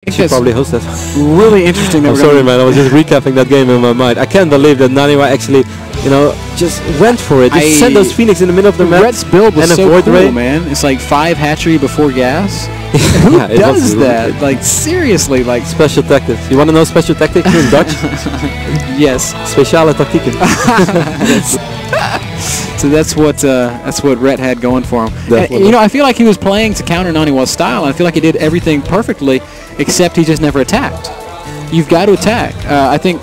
You should probably host that. Really interesting. I'm sorry, man. I was just recapping that game in my mind. I can't believe that Naniwa actually, you know, just went for it. Just sent those Phoenix in the middle of the map. Red's build was and so cool, man. It's like 5 hatchery before gas. Who does that? Like, seriously, like... Special tactics. You want to know special tactics in Dutch? Yes. Speciale tactieken. So that's what Ret had going for him. And, you know, I feel like he was playing to counter Naniwa's style, and I feel like he did everything perfectly, except he just never attacked. You've got to attack. I think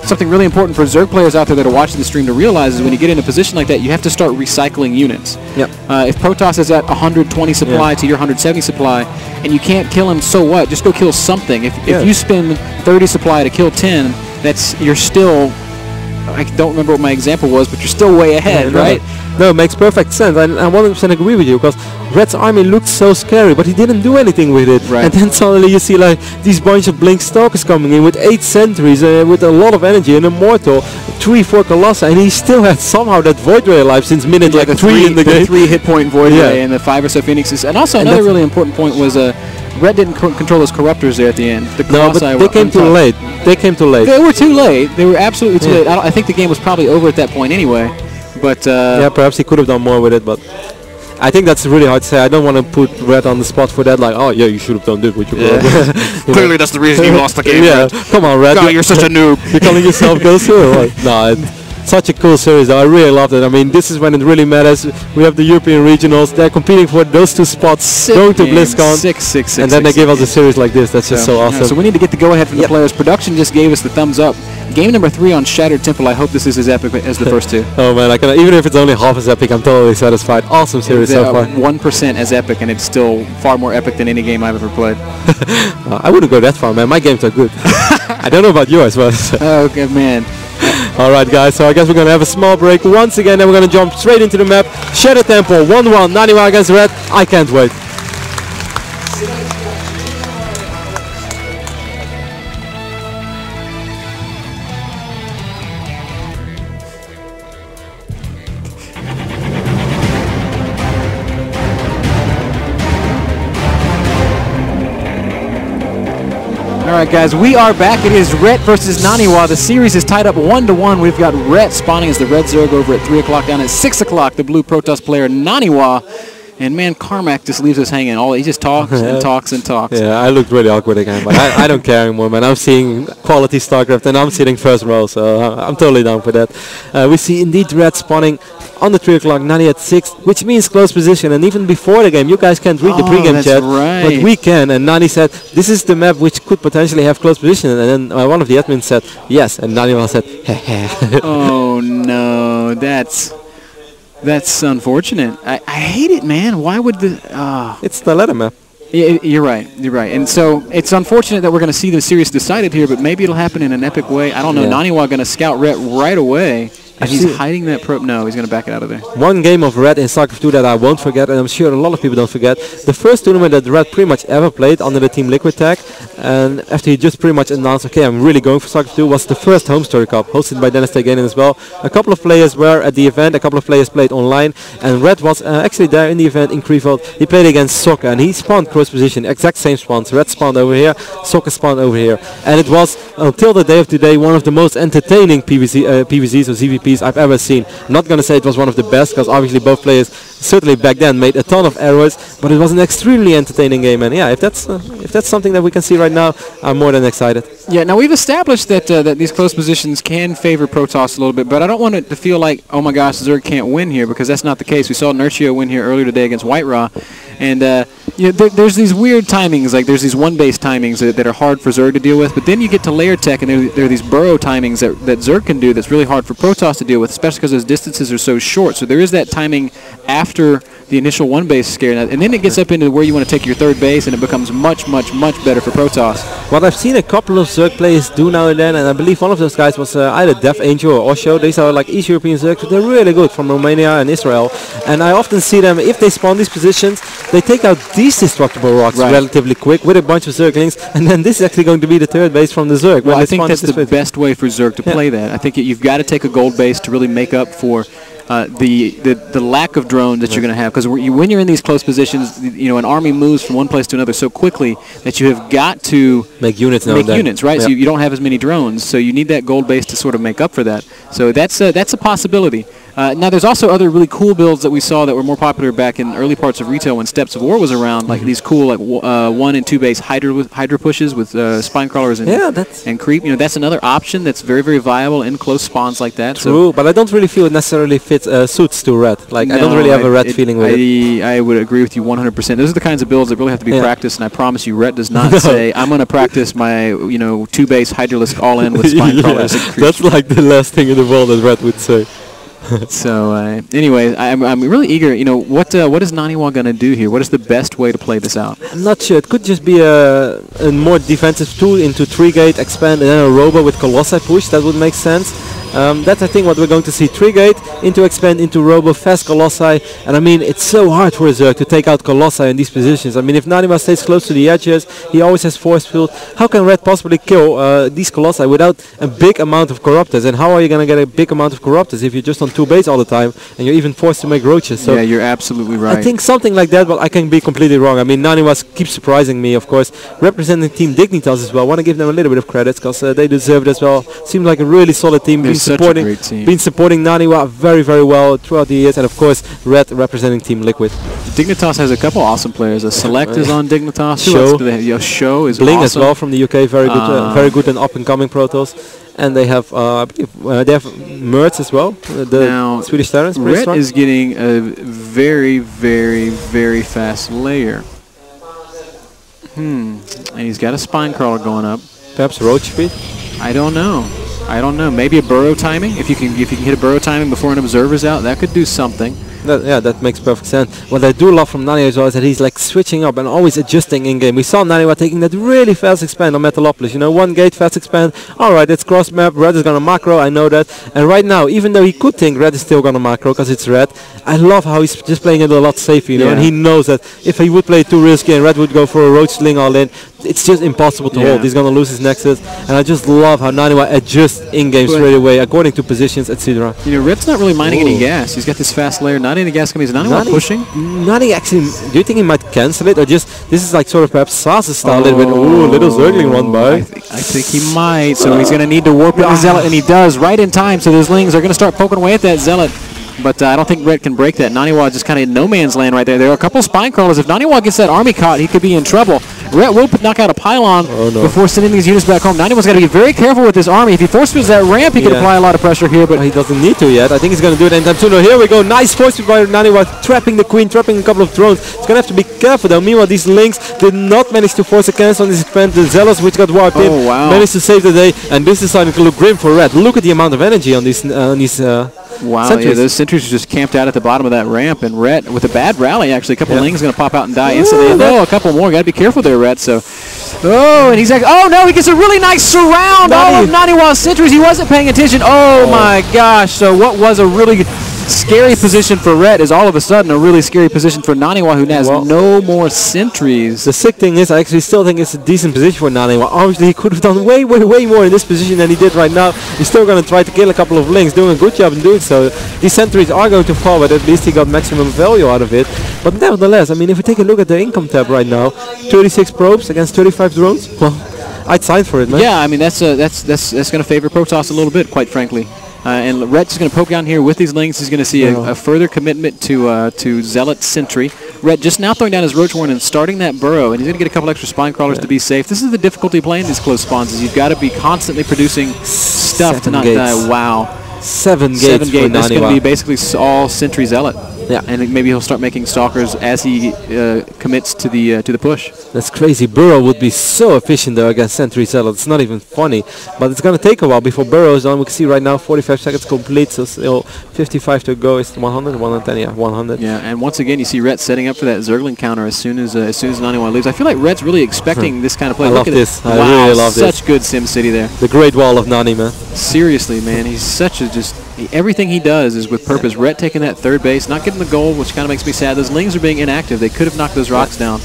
something really important for Zerg players out there that are watching the stream to realize is when you get in a position like that, you have to start recycling units. Yep. If Protoss is at 120 supply to your 170 supply, and you can't kill him, so what? Just go kill something. If you spend 30 supply to kill 10, you're still... I don't remember what my example was, but you're still way ahead, right? No, it makes perfect sense. I 100% agree with you, because Red's army looked so scary, but he didn't do anything with it. Right. And then suddenly you see like these bunch of Blink Stalkers coming in with 8 sentries, with a lot of energy, and Immortal, 3-4 Colossi, and he still had somehow that Void Ray alive since minute like 3 in the game. 3 hit point Void Ray and the 5 or so Phoenixes. And also another really important point was Red didn't control those Corruptors there at the end. The no, but they came too late. They came too late. They were too late. They were absolutely too late. I think the game was probably over at that point anyway. But yeah, perhaps he could have done more with it, but I think that's really hard to say. I don't want to put Red on the spot for that. Like, oh yeah, you should have done this with your Clearly, that's the reason you lost the game. Yeah, Red. Come on, Red. God, you're such a noob. You're calling yourself Ghost Hero? Like, no. Such a cool series though. I really loved it. I mean, this is when it really matters. We have the European regionals. They're competing for those 2 spots, going to BlizzCon. 6. And then they give us a series like this. That's just so awesome. Yeah, so we need to get the go-ahead from the players. Production just gave us the thumbs up. Game number 3 on Shattered Temple. I hope this is as epic as the first 2. Oh man, even if it's only half as epic, I'm totally satisfied. Awesome series so far. 1% as epic, and it's still far more epic than any game I've ever played. I wouldn't go that far, man. My games are good. I don't know about yours, but... Oh, good man. Alright guys, so I guess we're going to have a small break once again, and we're going to jump straight into the map. Shattered Temple, 1-1, Naniwa against Red. I can't wait. Alright guys, we are back. It is Ret versus Naniwa. The series is tied up 1-1. We've got Ret spawning as the Red Zerg over at 3 o'clock. Down at 6 o'clock, the blue Protoss player Naniwa. And man, Carmack just leaves us hanging. He just talks and talks and talks. Yeah, I looked really awkward again, but I don't care anymore, man. I'm seeing quality Starcraft, and I'm sitting first row, so I'm totally down for that. We see indeed Red spawning on the 3 o'clock, Nani at 6, which means close position. And even before the game, you guys can't read the pregame chat, but we can. And Nani said, this is the map which could potentially have close position. And then one of the admins said, yes. And Nani said, heh. Oh no, that's unfortunate. I hate it, man. Why would the... It's the letter map. You're right. And so it's unfortunate that we're going to see the series decided here, but maybe it'll happen in an epic way. I don't know. Naniwa going to scout Ret right away. And he's hiding that probe. No, he's going to back it out of there. One game of Red in Starcraft 2 that I won't forget, and I'm sure a lot of people don't forget. The first tournament that Red pretty much ever played under the team LiquidTech, and after he just pretty much announced, okay, I'm really going for Starcraft 2, was the first Home Story Cup, hosted by Dennis Teganen as well. A couple of players were at the event, a couple of players played online, and Red was actually there in the event in Krefeld. He played against Soccer, and he spawned cross position, exact same spawns. Red spawned over here, Soccer spawned over here. And it was, until the day of today, one of the most entertaining PvZs or ZVPs I've ever seen. I'm not going to say it was one of the best, because obviously both players certainly back then made a ton of errors, but it was an extremely entertaining game. And yeah, if that's something that we can see right now, I'm more than excited. Yeah, now we've established that that these close positions can favor Protoss a little bit, but I don't want it to feel like, oh my gosh, Zerg can't win here, because that's not the case. We saw Inertia win here earlier today against White Raw, and you know, there's these weird timings, like there's these one-base timings that are hard for Zerg to deal with, but then you get to layer tech, and there are these burrow timings that Zerg can do that's really hard for Protoss to deal with, especially because those distances are so short. So there is that timing after the initial one-base scare, and then it gets up into where you want to take your third base, and it becomes much, much, much better for Protoss. What I've seen a couple of Zerg players do now and then, and I believe one of those guys was either Death Angel or Osho. These are like East European Zergs, but they're really good from Romania and Israel. And I often see them, if they spawn these positions, they take out these destructible rocks relatively quick with a bunch of Zerglings, and then this is actually going to be the third base from the Zerg. Well, I think that's the best way for Zerg to play that. I think you've got to take a gold base to really make up for the lack of drones that you're going to have, because when you're in these close positions, an army moves from one place to another so quickly that you have got to make units, right? So you don't have as many drones, so you need that gold base to sort of make up for that. So that's a possibility. Now, there's also other really cool builds that we saw that were more popular back in early parts of retail when Steps of War was around, like these cool 1 and 2 base Hydra pushes with spine crawlers and creep. That's another option that's very, very viable in close spawns like that. True, but I don't really feel it necessarily fits suits to Ret. Like, no, I don't really have a Ret feeling with it. I would agree with you 100%. Those are the kinds of builds that really have to be practiced, and I promise you, Ret does not say, I'm going to practice my 2 base Hydralisk all in with spine crawlers and creeps. That's like the last thing in the world that Ret would say. So, anyway, I'm really eager. What is Naniwa going to do here? What is the best way to play this out? I'm not sure. It could just be a more defensive tool into 3-gate, expand, and then a Robo with Colossi push. That would make sense. That's, I think, what we're going to see. 3-gate, into expand, into Robo, fast Colossi. And, I mean, it's so hard for a Zerg to take out Colossi in these positions. I mean, if Naniwa stays close to the edges, he always has force field. How can Red possibly kill these Colossi without a big amount of Corruptors? And how are you going to get a big amount of Corruptors if you're just on 2 base all the time and you're even forced to make roaches? So yeah, you're absolutely right. I think something like that, but I can be completely wrong. I mean, Naniwa keeps surprising me, of course. Representing Team Dignitas as well. I want to give them a little bit of credit because they deserve it as well. Seems like a really solid team. Been supporting Naniwa very, very well throughout the years, and of course, Red representing Team Liquid. Dignitas has a couple awesome players. A Select is on Dignitas. Show is Bling awesome. as well from the UK. Very good and up and coming Protoss. And they have, I believe, they have Mertz as well. The Swedish Terran. Red is getting a very, very, very fast layer. And he's got a spine crawler going up. Perhaps roach speed. I don't know. Maybe a burrow timing. If you can hit a burrow timing before an observer's out, that could do something. That makes perfect sense. What I do love from Naniwa as well is that he's like switching up and always adjusting in game. We saw Naniwa taking that really fast expand on Metalopolis. 1 gate fast expand. Alright, it's cross map. Red is gonna macro. I know that. And right now, even though he could think Red is still gonna macro because it's Red, I love how he's just playing it a lot safer. And he knows that if he would play too risky and Red would go for a roach sling all in, it's just impossible to hold. He's gonna lose his nexus. And I just love how Naniwa adjusts in game straight away according to positions, etc. Red's not really mining any gas. He's got this fast layer. Not any gas coming. Is Naniwa pushing? Nani actually, do you think he might cancel it, or just this is like sort of perhaps Sasa style a little bit? Ooh, little Zergling run by. I think he might. So he's going to need to warp in the Zealot, and he does right in time. So those Lings are going to start poking away at that Zealot. But I don't think Red can break that. Naniwa is just kind of in no man's land right there. There are a couple of spine crawlers. If Naniwa gets that army caught, he could be in trouble. Red will knock out a pylon before sending these units back home. Naniwa's got to be very careful with this army. If he force feeds that ramp, he can apply a lot of pressure here. But he doesn't need to yet. I think he's going to do it anytime soon. Here we go. Nice force feed by Naniwa, trapping the queen, trapping a couple of drones. He's going to have to be careful though. Meanwhile, these Lings did not manage to force a cancel on this expand. The Zealous, which got wiped in, managed to save the day. And this is starting to look grim for Red. Look at the amount of energy on these sentries. Those sentries are just camped out at the bottom of that ramp, and Ret with a bad rally actually. A couple of Lings going to pop out and die instantly. No, a couple more. Got to be careful there, Ret. So, and he's like, he gets a really nice surround. All of Naniwa's sentries. He wasn't paying attention. Oh my gosh. So what was a really scary position for Ret is all of a sudden a really scary position for Naniwa, who has no more sentries. The sick thing is, I actually still think it's a decent position for Naniwa. Obviously, he could have done way more in this position than he did right now. He's still going to try to kill a couple of Lings, doing a good job in doing so. These sentries are going to fall, but at least he got maximum value out of it. But nevertheless, I mean, if we take a look at the income tab right now, 36 probes against 35 drones, well, I'd sign for it, man. Yeah, I mean, that's going to favor Protoss a little bit, quite frankly. And Ret's going to poke down here with these Lings. He's going to see a further commitment to Zealot Sentry. Ret just now throwing down his Roach Warren and starting that burrow, and he's going to get a couple extra spine crawlers to be safe. This is the difficulty playing these close spawns, is you've got to be constantly producing stuff to not die. Wow. 7 gates for Naniwa. That's going to be basically all Sentry Zealot. Yeah, and maybe he'll start making Stalkers as he commits to the push. That's crazy. Burrow would be so efficient though against Sentry Zealot. It's not even funny, but it's going to take a while before Burrow is on. We can see right now 45 seconds complete, so still 55 to go. It's 100, 110, yeah, 100. Yeah, and once again you see Ret setting up for that Zergling counter as soon as Naniwa leaves. I feel like Ret's really expecting this kind of play. I love this. Wow, I really love this. Such good SimCity there. The Great Wall of Nani, man. Seriously, man, he's such a everything he does is with purpose. Ret taking that third base, not getting the goal, which kind of makes me sad. Those Lings are being inactive. They could have knocked those rocks down.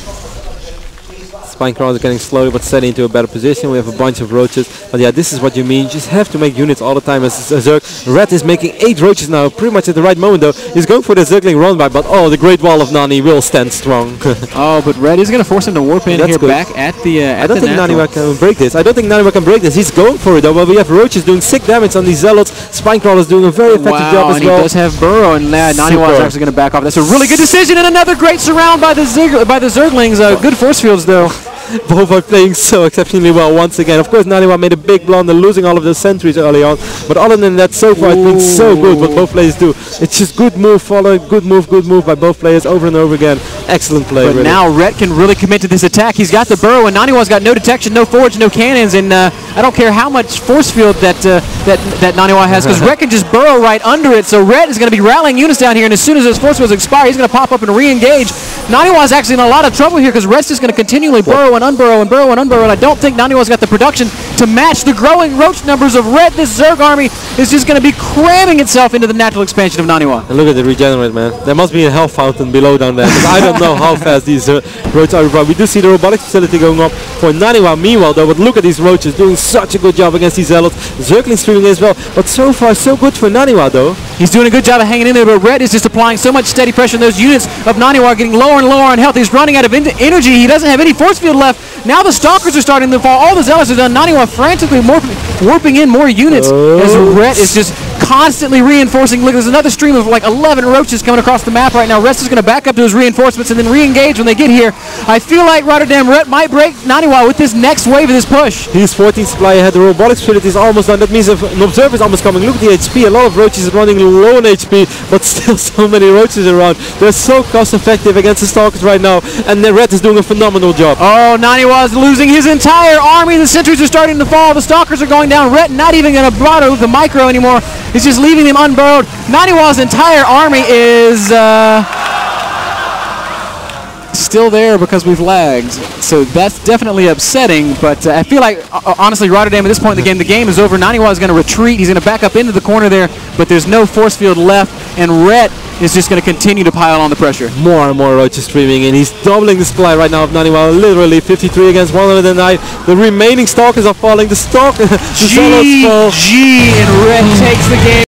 Spine Crawlers are getting slowly but steady into a better position. We have a bunch of roaches. But yeah, this is what you mean. You just have to make units all the time as a Zerg. Ret is making 8 roaches now, pretty much at the right moment though. He's going for the Zergling run by, but oh, the Great Wall of Nani will stand strong. Oh, but Ret is going to force him to warp in here back at the I don't think Naniwa can break this. I don't think Naniwa can break this. He's going for it though. Well, we have roaches doing sick damage on these zealots. Spine Crawlers doing a very effective job as well. He does have burrow, and Naniwa is actually going to back off. That's a really good decision, and another great surround by the Zerglings. Good force fields though. Both are playing so exceptionally well once again. Of course, Naniwa made a big blunder, losing all of those sentries early on. But other than that, so far it's been so good what both players do. It's just good move, followed, good move by both players over and over again. Excellent play. But really. Now Ret can really commit to this attack. He's got the burrow, and Naniwa's got no detection, no forge, no cannons, and I don't care how much force field that Naniwa has, because Ret can just burrow right under it. So Ret is going to be rallying units down here, and as soon as those force fields expire, he's going to pop up and re-engage. Naniwa's actually in a lot of trouble here because Ret's just going to continually burrow and unburrow and burrow and unburrow, and I don't think Naniwa's got the production to match the growing roach numbers of Ret. This Zerg army is just going to be cramming itself into the natural expansion of Naniwa. And look at the regenerate, man. There must be a health fountain below down there, because I don't know how fast these roaches are. But we do see the robotics facility going up for Naniwa. Meanwhile, though, but look at these roaches doing such a good job against these zealots. Zergling streaming as well, but so far so good for Naniwa, though. He's doing a good job of hanging in there, but Ret is just applying so much steady pressure, and those units of Naniwa are getting lower and lower on health. He's running out of energy. He doesn't have any force field left. Now the Stalkers are starting to fall. All the Zealots are done. Naniwa frantically warping in more units as Ret is just constantly reinforcing. Look, there's another stream of like 11 roaches coming across the map right now. Ret is going to back up to his reinforcements and then re-engage when they get here. I feel like Rotterdam Ret might break Naniwa with this next wave of this push. He's 14 supply ahead. The robotics facility is almost done. That means an observer is almost coming. Look at the HP. A lot of roaches are running low on HP, but still so many roaches around. They're so cost effective against the Stalkers right now, and the Ret is doing a phenomenal job. Oh, Naniwa is losing his entire army. The sentries are starting to fall. The Stalkers are going down. Ret not even going to bother with the micro anymore. He's just leaving them unburrowed. Naniwa's entire army is still there because we've lagged. So that's definitely upsetting, but I feel like, honestly, Rotterdam at this point in the game is over. Naniwa is going to retreat. He's going to back up into the corner there, but there's no force field left, and Ret is just going to continue to pile on the pressure. More and more roaches streaming in. He's doubling the supply right now of Naniwa. Literally 53 against 109. The remaining Stalkers are falling. The Zealots fall. GG, and Ret takes the game.